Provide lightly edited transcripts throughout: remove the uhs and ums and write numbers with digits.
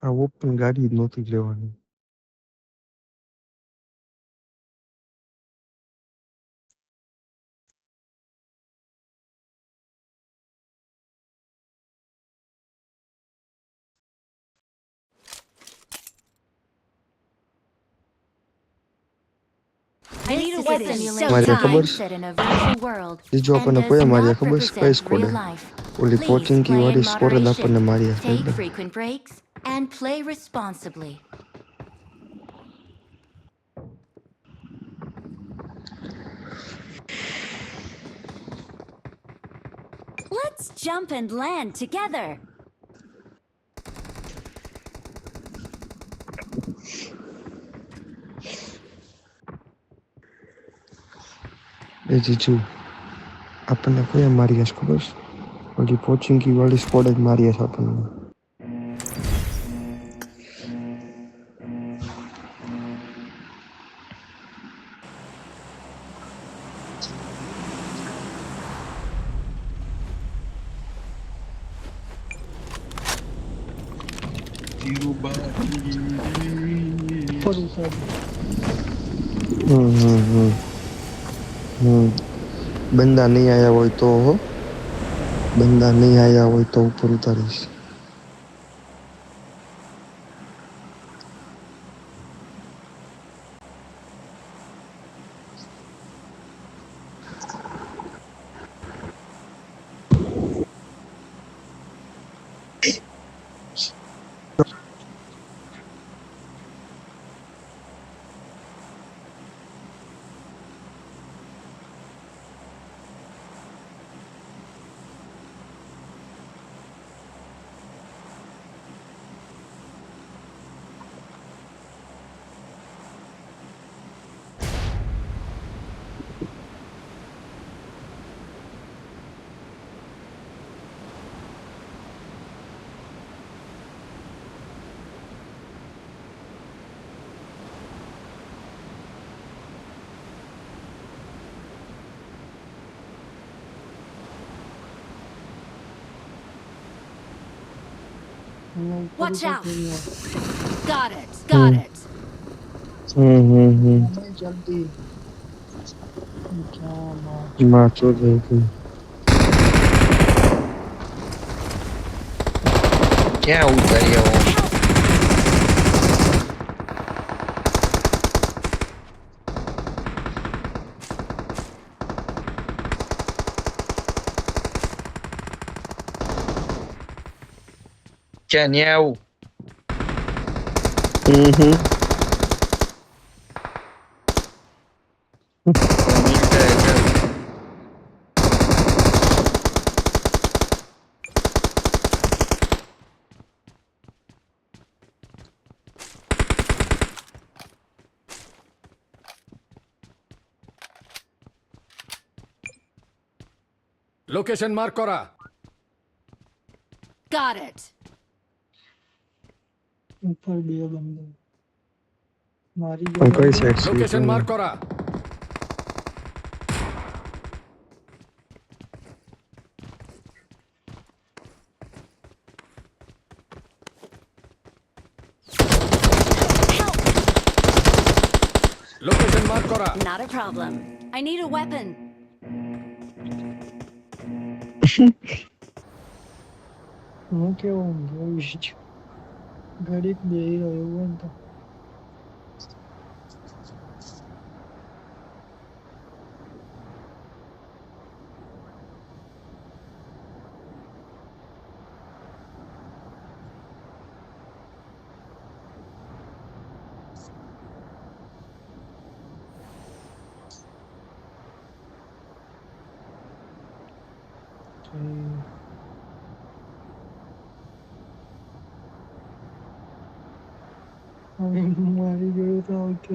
આ ઓપન ગાડી જ નહોતી લેવાની. I need a weapon so મારે ખબર time set in a virtual world બીજું and આપણને does કોઈ મારી not ખબર છે કઈ represent સ્કોડે real life. ઓલી Please પોચિંકી play in વાળી સ્કોડ જ moderation, આપણને મારી take ખબર. frequent breaks, and play responsibly. Let's jump and land together. એ જીજુ આપણને કોઈ મારી હશે ખબર છે? ઓલી પોચિંકી વાળી સ્કોડ જ મારી હશે આપણને. બંદા નહીં આયા હોય તો હો, બંદા નહીં આયા હોય તો ઉપર ઉતારીશ. Watch out! Got it. Got it. માથું થઈ ગયું. ક્યાં ઉતારી આવો? ક્યાં ન્યા આવું? লোকেশন মার্ক করা। Got it. ऊपर भी है बंदे मारी પણ કઈ સાઈડ লোকেশন মার্ক করা। লোকেশন মার্ক করা। Not a problem. I need a weapon. હું કેવું જોયું છે ઘડીક બેહી રહ્યો હોય ને તો હવે મારી ગયો તો આવતો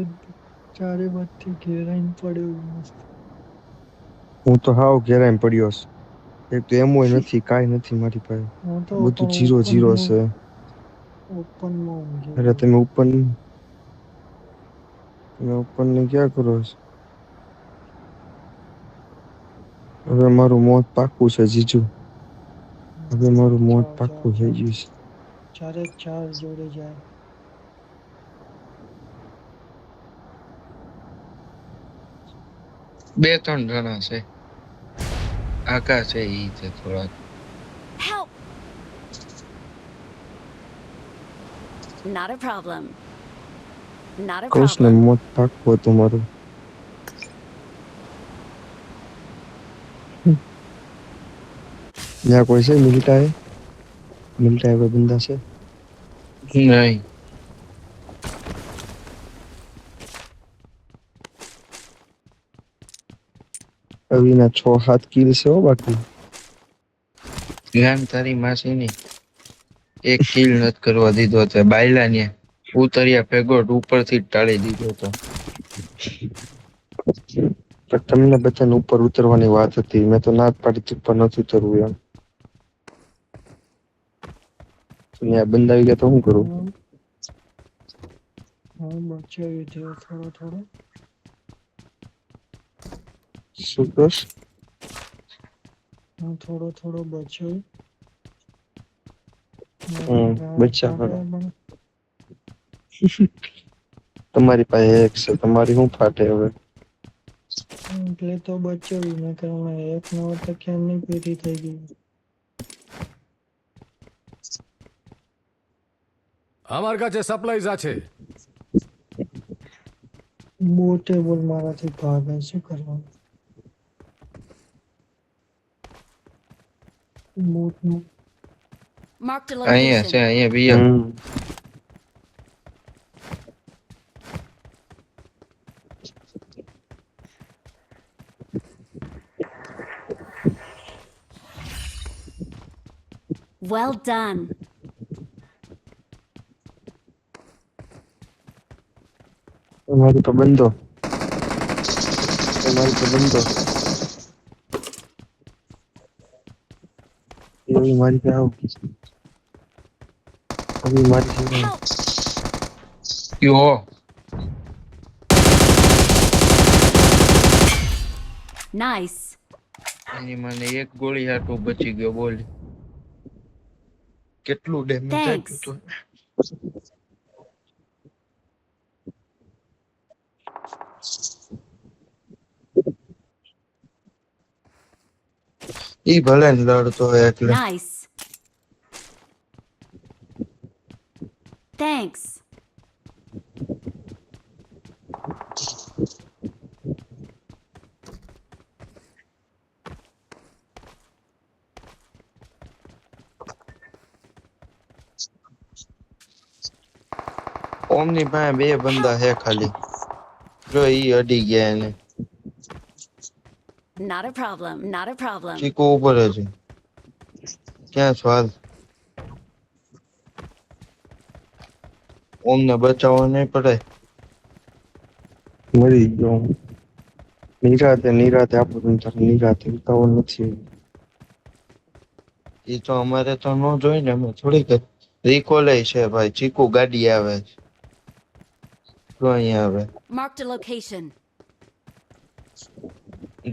ચારે બાજુથી ઘેરાઈને પડ્યો મસ્ત હું તો હાવ ઘેરાઈને પડ્યો છે. એક તો એમ હોય નથી, કાંઈ નથી મારી પાસે, હું તો બધું 0-0 છે. ઓપનમાં ઊંઘી અરે તમે ઉપરની ક્યાં કરો છો? હવે મારું મોત પાક્કું છે જીજુ, હવે મારું મોત પાક્કું થઈ ગયું છે. ચારે ચાર જોડે જાય. બે ત્રણ જણા છે. આકાશ છે ઈ છે થોડાક. Help! Not a problem. Not a Krishna problem. મોત પાકવું હતું મારું. ત્યાં કોઈ છે મિલતા હે કોઈ બંદા છે? નહીં. અવીના 6-7 કિલ છે હો બાકી. જ્ઞાન તારી માસીની એક કિલ નથી કરવા દીધો તે બાયલા ને ઉતર્યા ભેગો ઉપરથી જ ટાળી દીધો હતો. પણ તમને બધાને ઉપર ઉતરવાની વાત હતી, મેં તો ના જ પાડી હતી ઉપર નથી ઉતરવું એમ. ત્યાં બંધ આવી ગયા તો શું કરું? હા બચાવી દે થોડો થોડો. શું કસ? હા થોડો થોડો બચાવ. બચ્ચા કરો. તમારી પાસે એક છે, તમારી શું ફાટે હવે? એટલે તો બચાવી મેં કહ્યું એક નો તો ક્યાં નહીં પેરી થઈ ગઈ. আমার কাছে সাপ্লাইজ আছে. બોટે બોલ મારાથી ભાગે શું કરવાનું? બોટનું Marked a અહીંયા છે location. અહીંયા બીજા. Well done. તમારી તો બંધો. તમારી તો બંધો. એવી મારી પાસે આવ. અભી મારી પાસે આવ. Help! યો Nice. એની મને એક ગોળી હાટું બચી ગયો બોલ. કેટલું ડેમેજ આપ્યું Thanks. તો. ઈ ભલે ને લડતો હોય એટલે. Nice. Thanks. ઓમની પાસે બે બંદા હે ખાલી. જો ઈ અડી ગયા એને. Not a problem. Not a problem. ચીકુ ઉપર જ છે. ક્યાં છો હાલ? ઓમને બચાવવા નહીં પડે. મરી ગયો હું. નિરાતે આપણું નિરાતે ઉતાવળ નથી. એ તો અમારે તો ન જોઈ ને અમે થોડીક રિકોલે છે ભાઈ. ચીકુ ગાડી આવે છે. જો અહીંયા આવે Marked a location.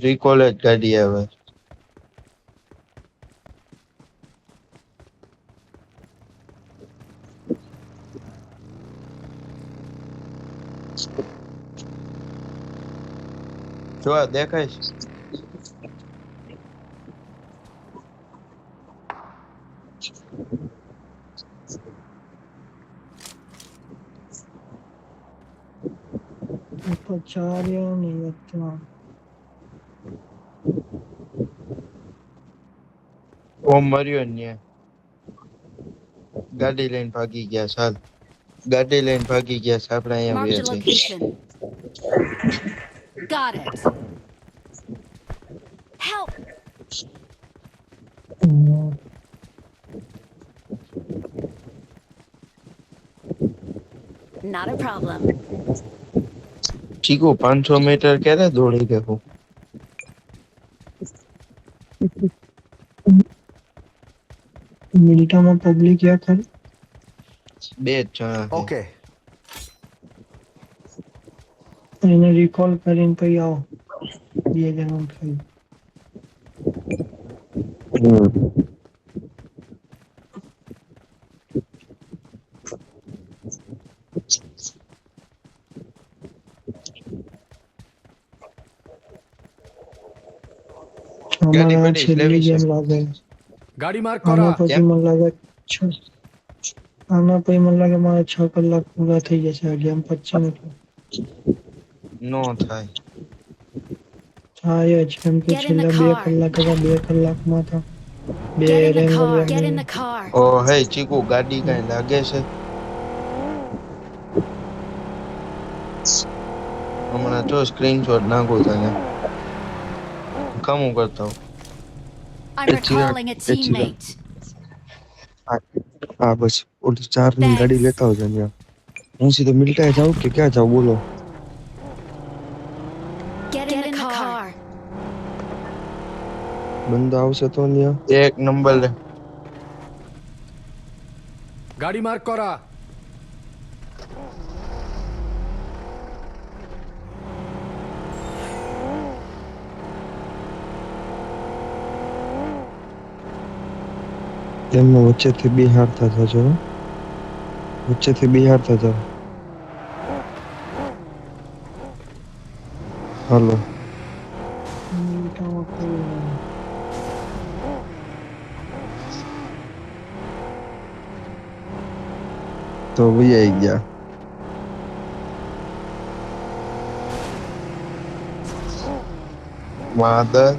રિકોલે જ ગાડી આવે. જો આ દેખાય છે. પચાર્યા નહીં હતા. ઓમ મર્યો ને ન્યા. ગાડી લઈને ભાગી ગયા સાલ. ગાડી લઈને ભાગી ગયા છે. આપણે અહીંયા Marked a વ્યા છે. location. Got it. Help! Not a problem. ચીકુ 500 મીટર ક્યારે દોડી ગયો? મિલિટામાં પબ્લિક યા ખરી? બે જ જણા છે. ઓકે. એને રિકોલ કરીને પછી આવો. બે જણા થઈ. ગાડી હમણાં પડી છેલ્લી લેવી છે ગેમ લાગે ગાડી માર્ક આના કরা પછી મને લાગે આના પછી મને લાગે મારે 6 કલાક પૂરા થઈ જશે આ ગેમ પતશે ને એટલે. નો થાય. થાય જ કેમ કે Get in the છેલ્લા 2 car. કલાક હતા 2 કલાકમાં તો બે Get in the rank car. Get in વગરની the car. ઓ હે ચીકુ ગાડી કઈ લાગે છે હમણાં જો સ્ક્રીનશોટ નાખું તને કામું કરતા હું I'm A Chirag recalling a A Chirag teammate. હા બસ ઓલી 4 ની ગાડી Thanks. લેતા આવજો ત્યાં હું સીધો મિલટાઈ જાઉં કે ક્યાં જાઉં બોલો Get in the car. બંદો આવશે તો ત્યાં એક નંબર લે গাড়ি মার্ক করা એમને વચ્ચેથી બિહારતા જજો હો. વચ્ચેથી બિહારતા જાઓ હાલો મિનિટામાં કોઈ નહીં. તો વૈયા ગયા માદર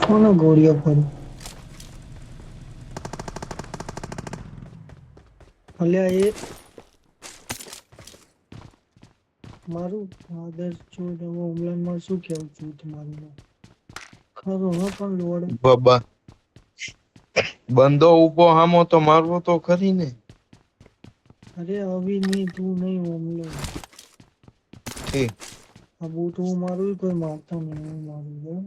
કોનો ગોળીઓ પર અલ્યા એ મારું ફાધર ચોદ હુમલામાં શું કેવું છું તમારું ખરો હા પણ લોડ બાબા બંદો ઉભો હામો તો મારવો તો ખરી ને અરે અભી નહીં તું નહીં હુમલો ઠીક આ બૂટ હું મારું કોઈ મારતા નહીં હું મારું બરાબર?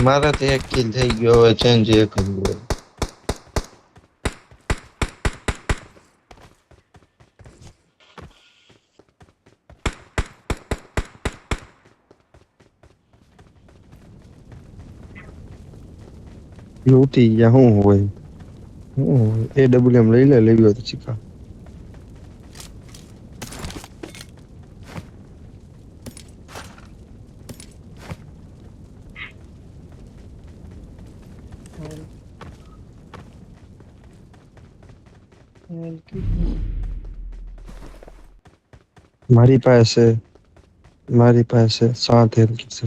મારે તો એક કિલ થઈ ગયો હવે ચેન્જ એક જ હોય લૂટી ગયા શું હોય AWM લઈ લે લેવી હોય તો ચીકા મારી પાસે 7 હેલ કિટ છે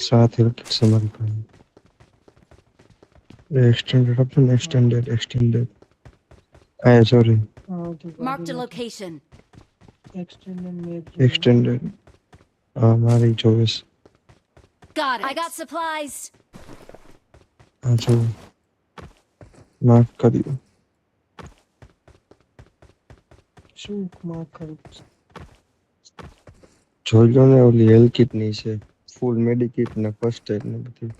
7 હેલ કિટ છે મારી પાસે એક્સટેન્ડેડ આપો ને એક્સટેન્ડેડ આયા sorry Marked a location. Extended હા મારી ચોવીસ Got it. I got supplies. હા જો માર્ક કર્યું શું માર્ક કરું જોઈ લો ને ઓલી હેલ કિટ ની છે ફૂલ મેડિકિટ ને ફર્સ્ટ એડ ને બધી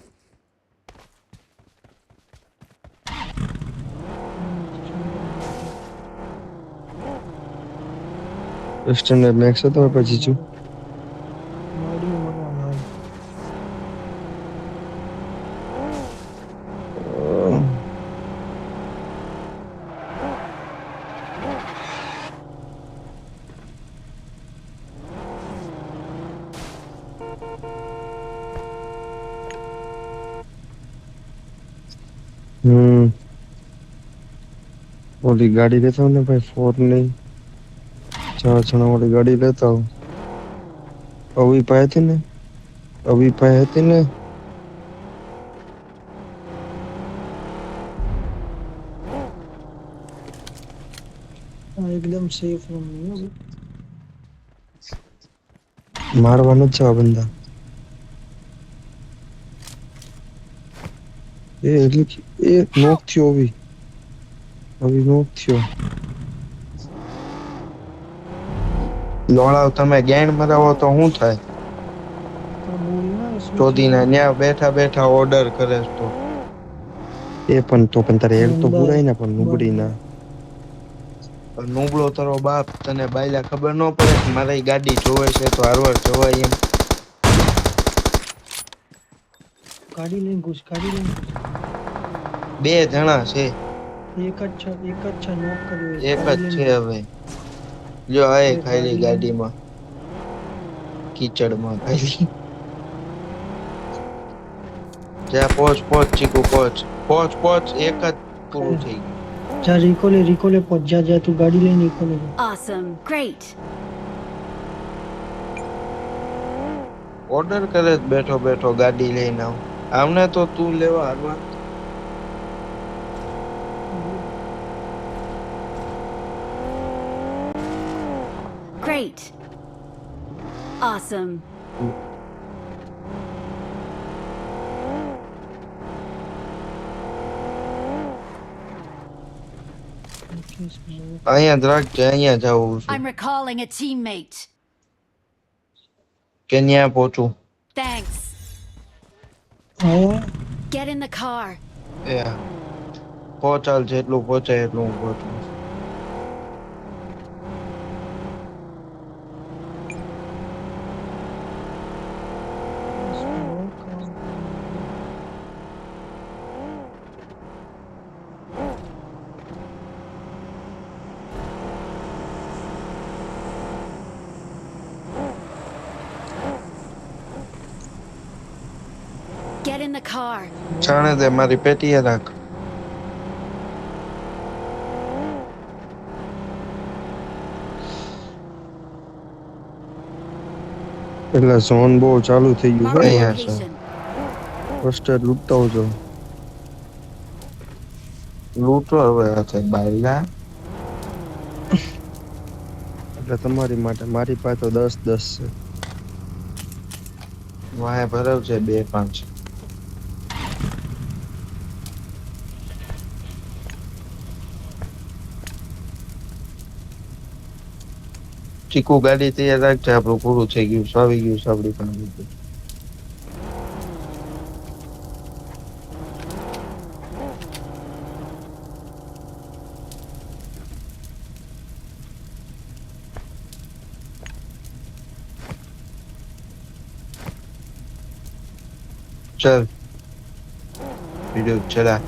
એક્સટેન્ડેડ મેક્સ હતો પછી જો મળ્યું મને હાલ ઓલી ગાડી લેતા હો ને ભાઈ 4 ની 4 જણા વાળી ગાડી લેતા હો અવી પાસે હતી ને આ એકદમ સેફ રૂમ નહીં હો મારવાનો જ છે આ બંદા એટલે એ નોક થયો અવી નોક થયો લોળાવ તમે ગેણ મરાવો તો શું થાય તો બોલ ના શું ચોધીના ન્યા બેઠા બેઠા ઓર્ડર કરે તો એ પણ તારે હેલ તો પૂરાય ને પણ નુબડી ના નુબળો તારો બાપ તને બાયલા ખબર ન પડે કે મારી ગાડી જોવે છે તો હારવાર જવાય એમ ગાડી લઈને ઘૂસ ગાડી લઈને ઘૂસ. બે જણા છે, એક જ છે નોક કર્યો એક. એક જ ગાડી છે લઈને હવે. જો આય ઘૂસ. ખાલી ગાડી ગાડીમાં કીચડમાં ખાલી. જા પહોંચ ચીકુ પહોંચ એક જ પૂરું થઈ ગયું. જા રિકોલે પહોંચ. જા તું ગાડી લઈને રિકોલે જા. Awesome. Great. ઓર્ડર કરે જ બેઠો ગાડી લઈને આવ. આમને તો તું લેવા હાલવા. Great. Awesome. અહીંયા જ રાખજે, અહીંયા જાવું I'm છું recalling a teammate. કે ન્યા પહોંચું. Thanks. હા Get in the car. એ પહોંચાલ જેટલું પહોંચાય એટલું હું પહોંચું. Get in the car. છાણે દે મારી પેટીએ રાખ. એટલે ઝોન બહુ ચાલુ થઈ ગયું Mark છે. Yeah, location. ફર્સ્ટ એડ લૂટતા આવજો. લૂંટો હવે હાથે બાયલા. એટલે તમારી માટે મારી પાસે તો 10 છે. વાહે ભરવ છે 2-5. ચીકુ ગાડી તૈયાર રાખજે, આપણું પૂરું થઈ ગયું, આવી ગયું છે આપડી પાસે. ચલ વિડિયો ચલા.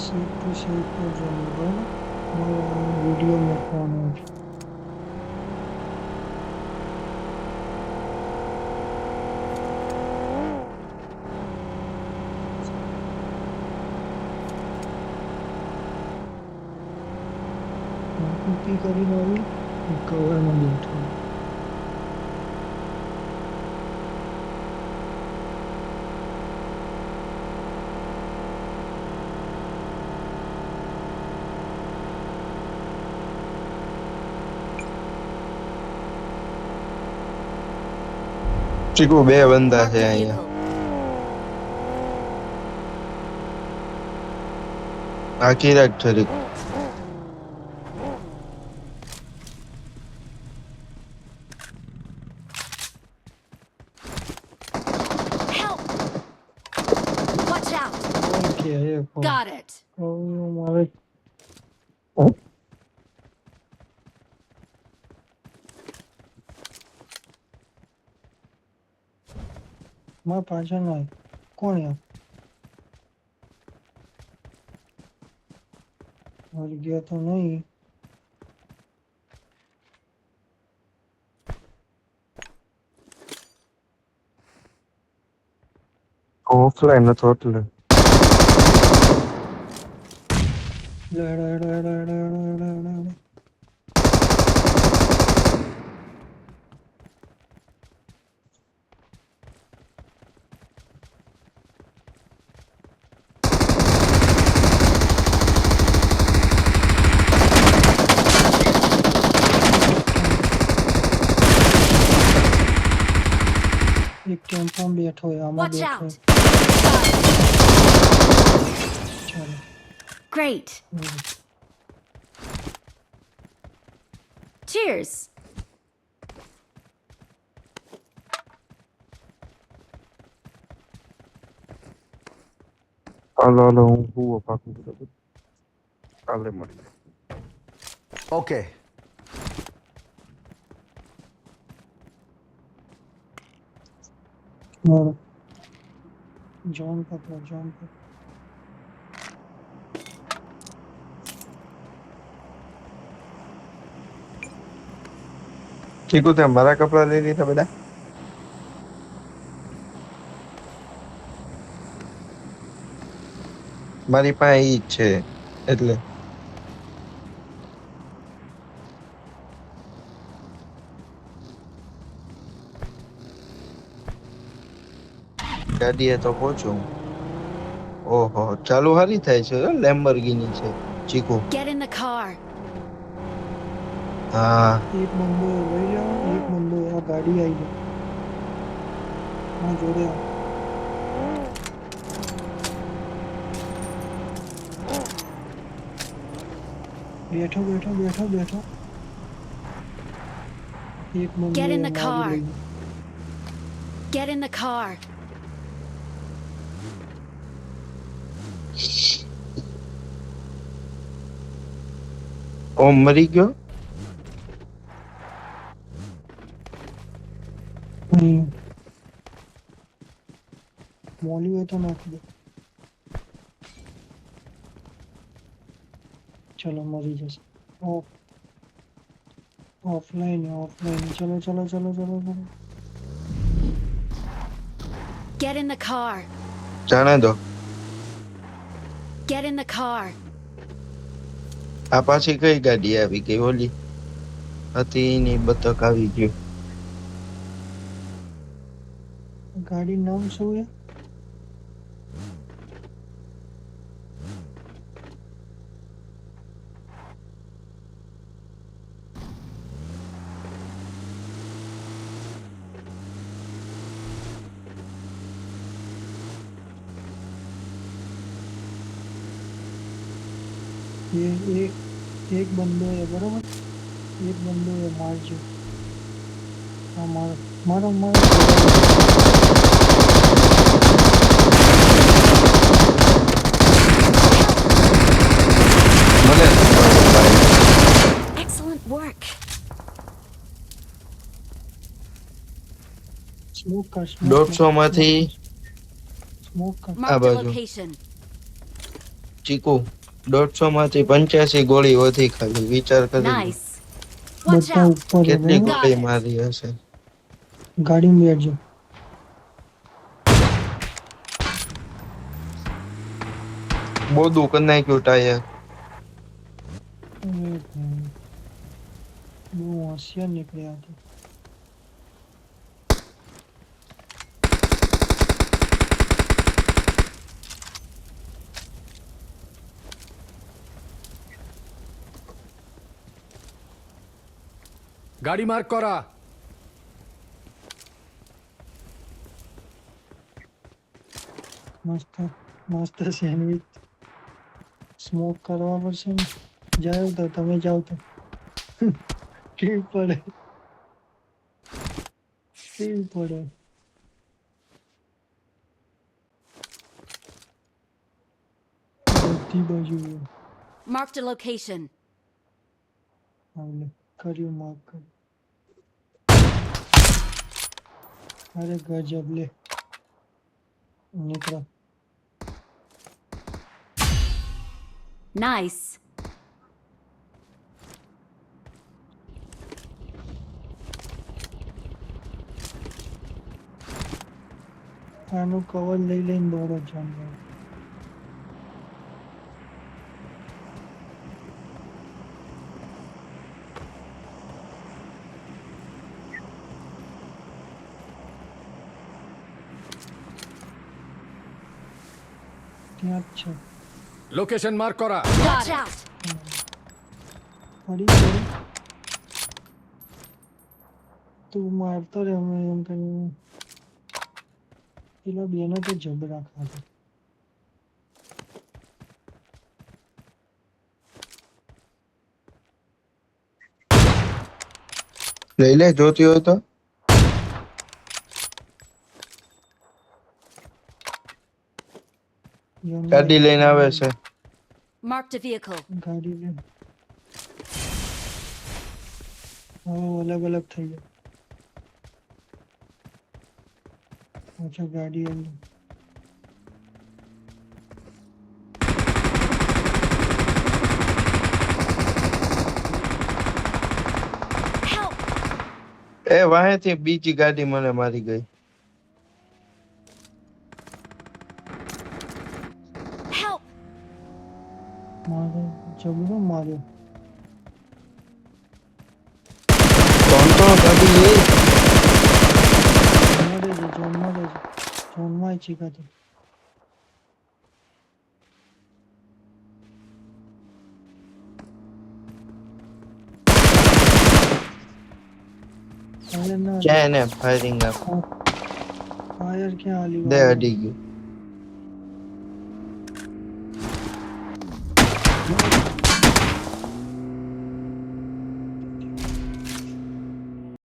સીટ ટુ સીટ પર જવાનું બરાબર. મારે વિડીયો મૂકવાનો છે. કુકી કરીને આવી કવરમાં બેઠો. ચીકુ બે બંદા Mark છે the અહીંયા. vehicle. આખી રાખ જરીક. Help! Watch out! Okay A Got it. મારે મારા પાછળ ના કોણ યાર મરી ગયા તો નહીં. ઓફલાઈન હતો એટલે. હેડો હેડો હેડો હેડો હેડો હેડો હેડો હેડો. એક ટેમ્પોમાં બેઠો હોય આમાં Watch બેઠો out! હોય. ચાલો Great. Cheers. હાલો હું હુવો પાકું બરાબર. કાલે મળીએ. Okay. મારો જોન પકડો જોન પકડો. ચીકુ તે મારા કપડા લઈ લીધા બધા? મારી પાસે ઈ જ છે એટલે ગાડીએ તો પહોંચું. ઓહો ચાલુ હારી થાય છે, લેમ્બોર્ગિની છે ચીકુ. Get in the car. હા એક બંદો લઈ જાઓ, એક બંદો આ ગાડી આવી ગઈ. હા જોડે આવો. બેઠો બેઠો બેઠો બેઠો. એક બંદો Get in the car. મારી લઈ Get in the car. ઓમ મરી ગયો. ગઈ. મોલી હોય તો નાખી દે. ચલો મરી જશે. ઓફલાઈન ચલો ચલો ચલો ચલો ચલો. Get in the car. જાણે દો. Get in the car. આ પાછી કઈ ગાડી આવી ગઈ? ઓલી હતી એની બતક આવી ગયું. ગાડી નામ શું છે? એક બંદો है बराबर. एक बंदो है मारજો. हाँ मारो मारो मारो. મને Excellent work. स्मोक कर 150 માંથી स्मोक कर. Mark the બાજુ. location. ચીકુ 150 માંથી 85 ગોળી વધી ખાલી. વિચાર કરી Nice. Watch બધા out. ઉપર है કેટલી बराबर. ગોળી મારી હશે. गाड़ी में बैठ जाओ. બોદું કરી નાખ્યું ટાયર. अरे भाई वो होशियार निकले आते. গাড়ি মার্ক করা। मस्त मस्त सैंडविच स्मोक करवा પડશે ને. જાઓ તો તમે જાઓ તો કેવી પડે કેવી પડે. બધી બાજુ Marked a location. આવલે કર્યું માર્ક કર. અરે ગજબ લે નીકળો. Nice. આનું કવર લઈ લઈને દોડો જાનવર. ત્યાં જ છે. লোকেশন মার্ক করা। Watch out. પડી પડી તું મારતો રે અમે એમ કરીને પેલા બેને તો જબરા ખાધા. લઈ લે જોતી હોય તો. ગાડી લઈને આવે છે. Marked a vehicle. ગાડી લઈને હવે અલગ અલગ થઈ ગયા. પાછો ગાડી અંદર Help! એ વાહેથી બીજી ગાડી મને મારી ગઈ. Help! મારે જબરો માર્યો ત્રણ ગાડી એ જોનમાં છે જોનમાં છે કાતો ફાયર ના ક્યાં એને ફાયરિંગ આપ ફાયર ક્યાં આલી દે અડી ગયું.